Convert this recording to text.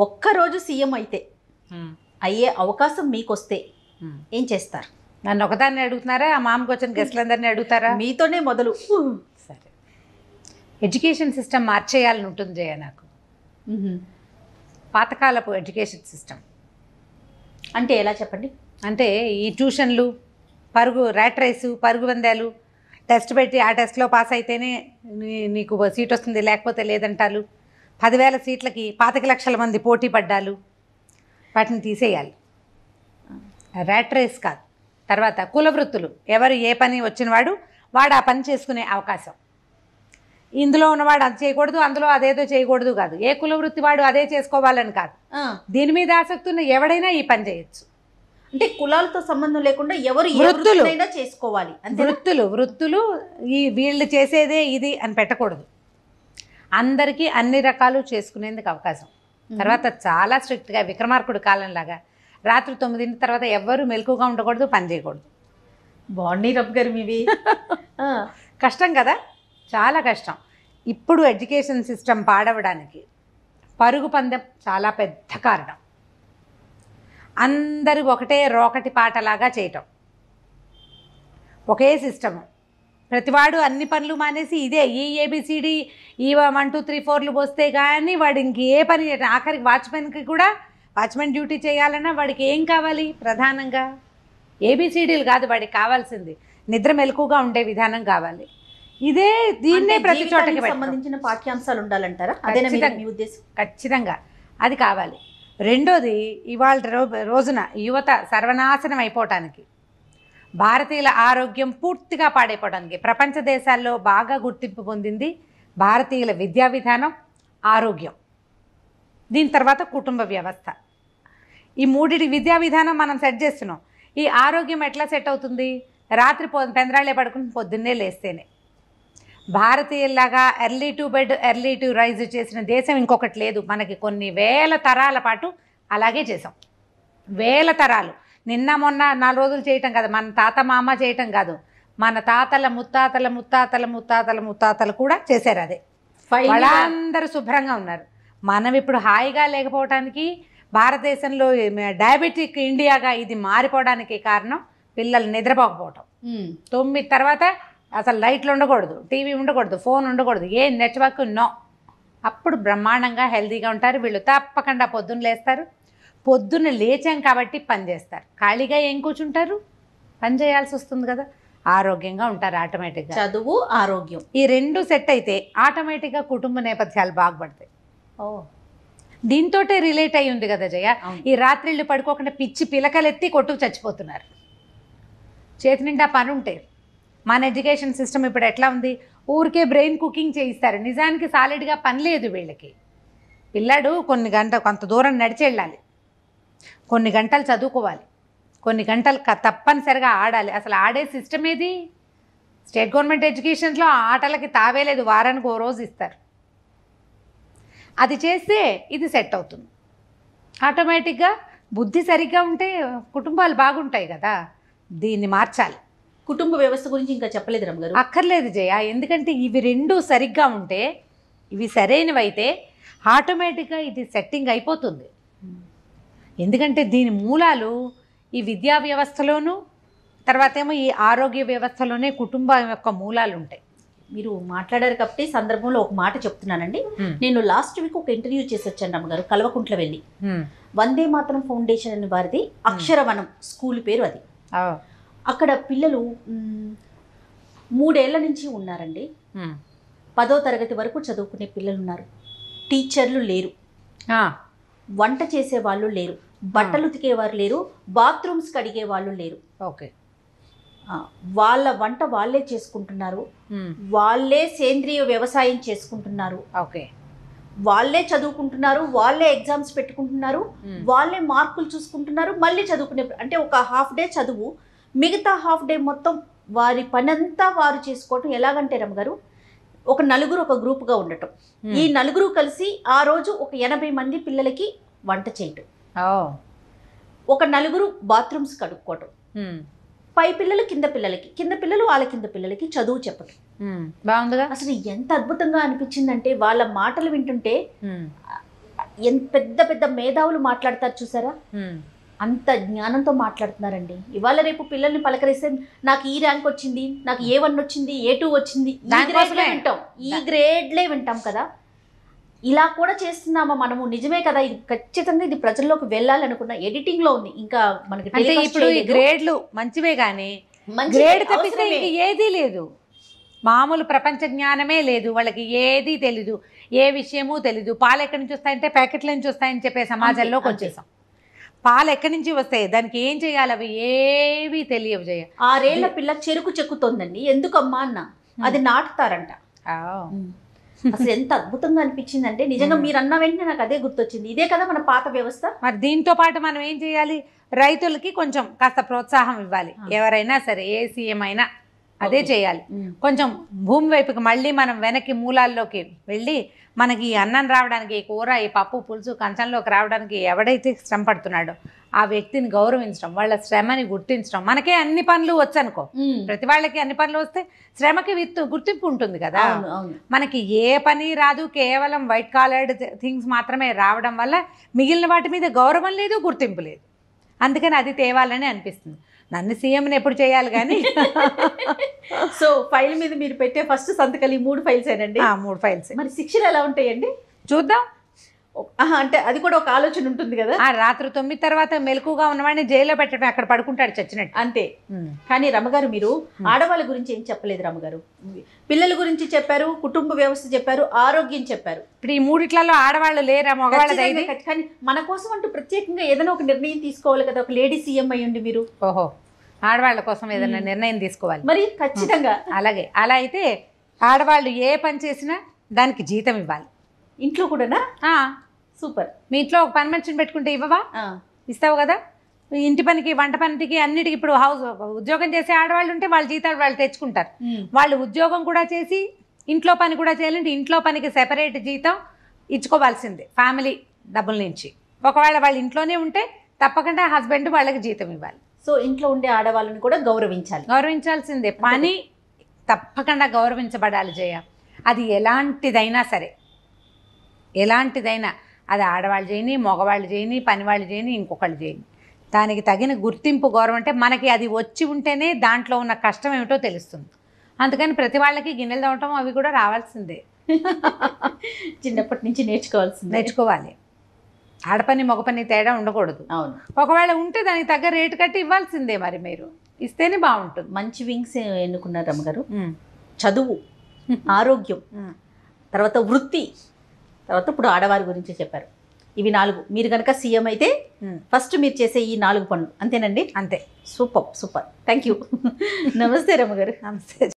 ఒక్కరోజు సీఎం అయితే అయ్యే అవకాశం మీకొస్తే ఏం చేస్తారు? నన్ను ఒకదాన్ని అడుగుతున్నారా? ఆ మామకు వచ్చిన గెస్ట్లందరినీ అడుగుతారా? మీతోనే మొదలు. సరే, ఎడ్యుకేషన్ సిస్టమ్ మార్చేయాలని ఉంటుంది జయ నాకు. పాతకాలపు ఎడ్యుకేషన్ సిస్టమ్ అంటే ఎలా చెప్పండి? అంటే ఈ ట్యూషన్లు, ర్యాట్ రేసు, పరుగు పందాలు, టెస్ట్ పెట్టి ఆ టెస్ట్లో పాస్ అయితేనే నీకు సీట్ వస్తుంది, లేకపోతే లేదంటారు. 10,000 సీట్లకి 25 లక్షల మంది పోటీ పడ్డాలు, వాటిని తీసేయాలి. ర్యాట్ రేస్ కాదు. తర్వాత కుల వృత్తులు, ఎవరు ఏ పని వచ్చినవాడు వాడు ఆ పని చేసుకునే అవకాశం. ఇందులో ఉన్నవాడు అది చేయకూడదు, అందులో అదేదో చేయకూడదు కాదు. ఏ కుల వృత్తి వాడు అదే చేసుకోవాలని కాదు. దీని మీద ఆసక్తి ఉన్న ఎవడైనా ఈ పని చేయొచ్చు. అంటే కులాలతో సంబంధం లేకుండా ఎవరు వృత్తులైనా చేసుకోవాలి. వృత్తులు ఈ వీళ్ళు చేసేదే ఇది అని పెట్టకూడదు. అందరికీ అన్ని రకాలు చేసుకునేందుకు అవకాశం. తర్వాత చాలా స్ట్రిక్ట్గా విక్రమార్కుడు కాలంలాగా రాత్రి 9 తర్వాత ఎవ్వరూ మెలకుగా ఉండకూడదు, పని చేయకూడదు. బాగుంది రబ్ గారు మీవి. కష్టం కదా, చాలా కష్టం. ఇప్పుడు ఎడ్యుకేషన్ సిస్టమ్ పాడవడానికి పరుగు పందెం చాలా పెద్ద కారణం. అందరూ ఒకటే రోకటి పాటలాగా చేయటం, ఒకే సిస్టము. ప్రతివాడు అన్ని పనులు మానేసి ఇదే ఈ ఏబిసిడి ఈ 1 2 3 4లు పోస్తే కానీ వాడు ఇంకే పని, ఆఖరికి వాచ్మెన్కి కూడా వాచ్మెన్ డ్యూటీ చేయాలన్నా వాడికి ఏం కావాలి? ప్రధానంగా ఏబిసిడీలు కాదు, వాడికి కావాల్సింది నిద్ర మెలకుగా ఉండే విధానం కావాలి. ఇదే దీన్నే ప్రతి చోటకి సంబంధించిన పాఠ్యాంశాలు ఉండాలంటారా? అదే మీ ఉద్దేశం? ఖచ్చితంగా అది కావాలి. రెండోది, ఇవాళ రోజున యువత సర్వనాశనం అయిపోవటానికి, భారతీయుల ఆరోగ్యం పూర్తిగా పాడైపోవడానికి ప్రపంచ దేశాల్లో బాగా గుర్తింపు పొందింది భారతీయుల విద్యా విధానం, ఆరోగ్యం. దీని తర్వాత కుటుంబ వ్యవస్థ. ఈ మూడిటి విద్యా విధానం మనం సెట్ చేస్తున్నాం. ఈ ఆరోగ్యం ఎట్లా సెట్ అవుతుంది? రాత్రి పెందరాళ్ళే పడుకుని పొద్దున్నే లేస్తేనే. భారతీయుల్లాగా early to bed early to rise చేసిన దేశం ఇంకొకటి లేదు. మనకి కొన్ని వేల తరాల పాటు అలాగే చేసాం. వేల తరాలు. నిన్న మొన్న 4 రోజులు చేయటం కాదు, మన తాత మామ చేయటం కాదు, మన తాతల ముత్తాతల ముత్తాతల ముత్తాతల ముత్తాతలు కూడా చేశారు అదే. వాళ్ళందరూ శుభ్రంగా ఉన్నారు. మనం ఇప్పుడు హాయిగా లేకపోవటానికి, భారతదేశంలో డయాబెటిక్ ఇండియాగా ఇది మారిపోవడానికి కారణం పిల్లలు నిద్రపోకపోవటం. 9 తర్వాత అసలు లైట్లు ఉండకూడదు, టీవీ ఉండకూడదు, ఫోన్ ఉండకూడదు, ఏ నెట్వర్క్ నో. అప్పుడు బ్రహ్మాండంగా హెల్తీగా ఉంటారు. వీళ్ళు తప్పకుండా పొద్దున్న లేస్తారు. పొద్దున్న లేచాం కాబట్టి పని చేస్తారు. ఖాళీగా ఏం కూర్చుంటారు? పని చేయాల్సి వస్తుంది కదా. ఆరోగ్యంగా ఉంటారు ఆటోమేటిక్గా. చదువు, ఆరోగ్యం ఈ 2 సెట్ అయితే ఆటోమేటిక్గా కుటుంబ నేపథ్యాలు బాగుపడతాయి. దీంతోటే రిలేట్ అయి ఉంది కదా జయ. ఈ రాత్రిళ్ళు పడుకోకుండా పిచ్చి పిలకలెత్తి కొట్టుకు చచ్చిపోతున్నారు. చేతి నిండా పని ఉంటే. మన ఎడ్యుకేషన్ సిస్టమ్ ఇప్పుడు ఎట్లా ఉంది? ఊరికే బ్రెయిన్ కుకింగ్ చేయిస్తారు. నిజానికి సాలిడ్గా పని లేదు వీళ్ళకి. పిల్లాడు కొంత దూరం నడిచి వెళ్ళాలి, కొన్ని గంటలు చదువుకోవాలి, కొన్ని గంటలు తప్పనిసరిగా ఆడాలి. అసలు ఆడే సిస్టమ్ ఏది? స్టేట్ గవర్నమెంట్ ఎడ్యుకేషన్స్లో ఆటలకి తావే లేదు, వారానికి ఓ రోజు ఇస్తారు. అది చేస్తే ఇది సెట్ అవుతుంది. ఆటోమేటిక్గా బుద్ధి సరిగ్గా ఉంటే కుటుంబాలు బాగుంటాయి కదా. దీన్ని మార్చాలి. కుటుంబ వ్యవస్థ గురించి ఇంకా చెప్పలేదు రమ్మ గారు. అక్కర్లేదు జయ, ఎందుకంటే ఇవి 2 సరిగ్గా ఉంటే, ఇవి సరైనవైతే ఆటోమేటిక్గా ఇది సెట్టింగ్ అయిపోతుంది. ఎందుకంటే దీని మూలాలు ఈ విద్యా వ్యవస్థలోనూ, తర్వాత ఏమో ఈ ఆరోగ్య వ్యవస్థలోనే కుటుంబం యొక్క మూలాలు ఉంటాయి. మీరు మాట్లాడారు కాబట్టి సందర్భంలో ఒక మాట చెప్తున్నానండి. నేను లాస్ట్ వీక్ ఒక ఇంటర్వ్యూ చేసి వచ్చాను రమ్మ గారు, కల్వకుంట్ల వెళ్ళి. వందే మాతరం ఫౌండేషన్ అని వారిది అక్షరవనం స్కూల్ పేరు అది. అక్కడ పిల్లలు 3 ఏళ్ల నుంచి ఉన్నారండి. 10వ తరగతి వరకు చదువుకునే పిల్లలు ఉన్నారు. టీచర్లు లేరు, వంట చేసే వాళ్ళు లేరు, బట్టలు ఉతికేవారు లేరు, బాత్రూమ్స్ కడిగే వాళ్ళు లేరు. ఓకే, వాళ్ళ వంట వాళ్ళే చేసుకుంటున్నారు, వాళ్ళే సేంద్రియ వ్యవసాయం చేసుకుంటున్నారు. ఓకే, వాళ్ళే చదువుకుంటున్నారు, వాళ్ళే ఎగ్జామ్స్ పెట్టుకుంటున్నారు, వాళ్ళే మార్కులు చూసుకుంటున్నారు, మళ్ళీ చదువుకునే. అంటే ఒక హాఫ్ డే చదువు, మిగతా హాఫ్ డే మొత్తం వారి పనంతా వారు చేసుకోవటం. ఎలాగంటే రమ్మ గారు, ఒక నలుగురు ఒక గ్రూప్గా ఉండటం. ఈ నలుగురు కలిసి ఆ రోజు ఒక 80 మంది పిల్లలకి వంట చేయటం, ఒక నలుగురు బాత్రూమ్స్ కడుక్కోవటం, పై పిల్లలు కింద పిల్లలకి, కింద పిల్లలు వాళ్ళ కింద పిల్లలకి చదువు చెప్పటం. బాగుందిగా. అసలు ఎంత అద్భుతంగా అనిపించిందంటే వాళ్ళ మాటలు వింటుంటే ఎంత పెద్ద పెద్ద మేధావులు మాట్లాడతారు చూసారా, అంత జ్ఞానంతో మాట్లాడుతున్నారండి. ఇవాళ రేపు పిల్లల్ని పలకరిస్తే నాకు ఈ ర్యాంక్ వచ్చింది, నాకు A1 వచ్చింది, A2 వచ్చింది, ఈ గ్రేడ్లే వింటాం కదా. ఇలా కూడా చేస్తున్నామా మనము? నిజమే కదా, ఇది ఖచ్చితంగా ఇది ప్రజల్లోకి వెళ్ళాలనుకున్న ఎడిటింగ్ లో ఉంది. ఇంకా మనకి ఇప్పుడు ఈ గ్రేడ్లు మంచివే కానీ గ్రేడ్ తప్పిస్తే ఇంక ఏదీ లేదు. మామూలు ప్రపంచ జ్ఞానమే లేదు వాళ్ళకి, ఏదీ తెలీదు, ఏ విషయమూ తెలీదు. పాలు ఎక్కడి నుంచి వస్తాయంటే ప్యాకెట్ల నుంచి వస్తాయని చెప్పే సమాజంలోకి వచ్చేసాం. పాలు ఎక్కడి నుంచి వస్తాయి, దానికి ఏం చేయాలి, అవి ఏవి తెలియవు. 6 ఏళ్ల పిల్ల చెరుకు చెక్కుతోందండి, ఎందుకమ్మా అన్న, అది నాటుతారంట. అసలు ఎంత అద్భుతంగా అనిపించింది అంటే, నిజంగా మీరు అన్న వెంటనే నాకు అదే గుర్తొచ్చింది. ఇదే కదా మన పాత వ్యవస్థ. మరి దీంతో పాటు మనం ఏం చేయాలి, రైతులకి కొంచెం కాస్త ప్రోత్సాహం ఇవ్వాలి. ఎవరైనా సరే, ఏ సీఎం అయినా అదే చేయాలి. కొంచెం భూమి వైపుకి మళ్ళీ మనం వెనక్కి మూలాల్లోకి వెళ్ళి, మనకి ఈ అన్నం రావడానికి, ఈ కూర, ఈ పప్పు పులుసు కంచంలోకి రావడానికి ఎవడైతే శ్రమ పడుతున్నాడో ఆ వ్యక్తిని గౌరవించడం, వాళ్ళ శ్రమని గుర్తించడం. మనకే అన్ని పనులు వచ్చనుకో, ప్రతి వాళ్ళకి అన్ని పనులు వస్తే శ్రమకి గుర్తింపు ఉంటుంది కదా. మనకి ఏ పని రాదు, కేవలం వైట్ కాలర్డ్ థింగ్స్ మాత్రమే రావడం వల్ల మిగిలిన వాటి మీద గౌరవం లేదు, గుర్తింపు లేదు. అందుకని అది తేవాలని అనిపిస్తుంది. నన్ను సీఎంని ఎప్పుడు చేయాలి కానీ. సో ఫైల్ మీద మీరు పెట్టే ఫస్ట్ సంతకాలు ఈ 3 ఫైల్స్ ఏనండి? 3 ఫైల్స్. మరి శిక్షలు ఎలా ఉంటాయండి చూద్దాం. అంటే అది కూడా ఒక ఆలోచన ఉంటుంది కదా. రాత్రి 9 తర్వాత మెలకుగా ఉన్నవాడిని జైల్లో పెట్టడం, అక్కడ పడుకుంటాడు చచ్చినట్టు అంతే. కానీ రమగారు, మీరు ఆడవాళ్ళ గురించి ఏం చెప్పలేదు రమగారు. పిల్లల గురించి చెప్పారు, కుటుంబ వ్యవస్థ చెప్పారు, ఆరోగ్యం చెప్పారు. ఇప్పుడు ఈ 3 ఆడవాళ్ళు లేరా, మగవాళ్ళది. కానీ మన కోసం అంటూ ప్రత్యేకంగా ఏదైనా ఒక నిర్ణయం తీసుకోవాలి కదా, ఒక లేడీ సీఎం అయ్యండి మీరు. ఓహో, ఆడవాళ్ళ కోసం ఏదైనా నిర్ణయం తీసుకోవాలి మరి ఖచ్చితంగా. అలాగే, అలా అయితే ఆడవాళ్ళు ఏ పని చేసినా దానికి జీతం ఇవ్వాలి. ఇంట్లో కూడానా? సూపర్. మీ ఇంట్లో ఒక పని మనిషిని పెట్టుకుంటే ఇవ్వవా? ఇస్తావు కదా. ఇంటి పనికి, వంట పనికి, అన్నిటికి ఇప్పుడు ఉద్యోగం చేసే ఆడవాళ్ళు ఉంటే వాళ్ళ జీతాలు వాళ్ళు తెచ్చుకుంటారు. వాళ్ళు ఉద్యోగం కూడా చేసి ఇంట్లో పని కూడా చేయాలంటే ఇంట్లో పనికి సెపరేట్ జీతం ఇచ్చుకోవాల్సిందే ఫ్యామిలీ డబ్బుల నుంచి. ఒకవేళ వాళ్ళు ఇంట్లోనే ఉంటే తప్పకుండా హస్బెండ్ వాళ్ళకి జీతం ఇవ్వాలి. సో ఇంట్లో ఉండే ఆడవాళ్ళని కూడా గౌరవించాల్సిందే. పని తప్పకుండా గౌరవించబడాలి జయ. అది ఎలాంటిదైనా సరే, ఎలాంటిదైనా, అది ఆడవాళ్ళు చేయని, మగవాళ్ళు చేయని, పని వాళ్ళు చేయని, ఇంకొకళ్ళు చేయని, దానికి తగిన గుర్తింపు, గౌరవం. అంటే మనకి అది వచ్చి ఉంటేనే దాంట్లో ఉన్న కష్టం ఏమిటో తెలుస్తుంది. అందుకని ప్రతి వాళ్ళకి గిన్నెలు తవ్వటం అవి కూడా రావాల్సిందే. చిన్నప్పటి నుంచి నేర్చుకోవాలి. ఆడపని మగ పని తేడా ఉండకూడదు. అవును. ఒకవేళ ఉంటే దానికి తగ్గ రేటు కట్టి ఇవ్వాల్సిందే. మరి మీరు ఇస్తేనే బాగుంటుంది. మంచి వింగ్స్ ఎన్నుకున్నారు రమ్మగారు. చదువు, ఆరోగ్యం, తర్వాత వృత్తి, తర్వాత ఇప్పుడు ఆడవారి గురించి చెప్పారు. ఇవి 4. మీరు కనుక సీఎం అయితే ఫస్ట్ మీరు చేసే ఈ 4 పనులు అంతేనండి? అంతే. సూపర్. Thank you. నమస్తే రమ్మగారు. నమస్తే.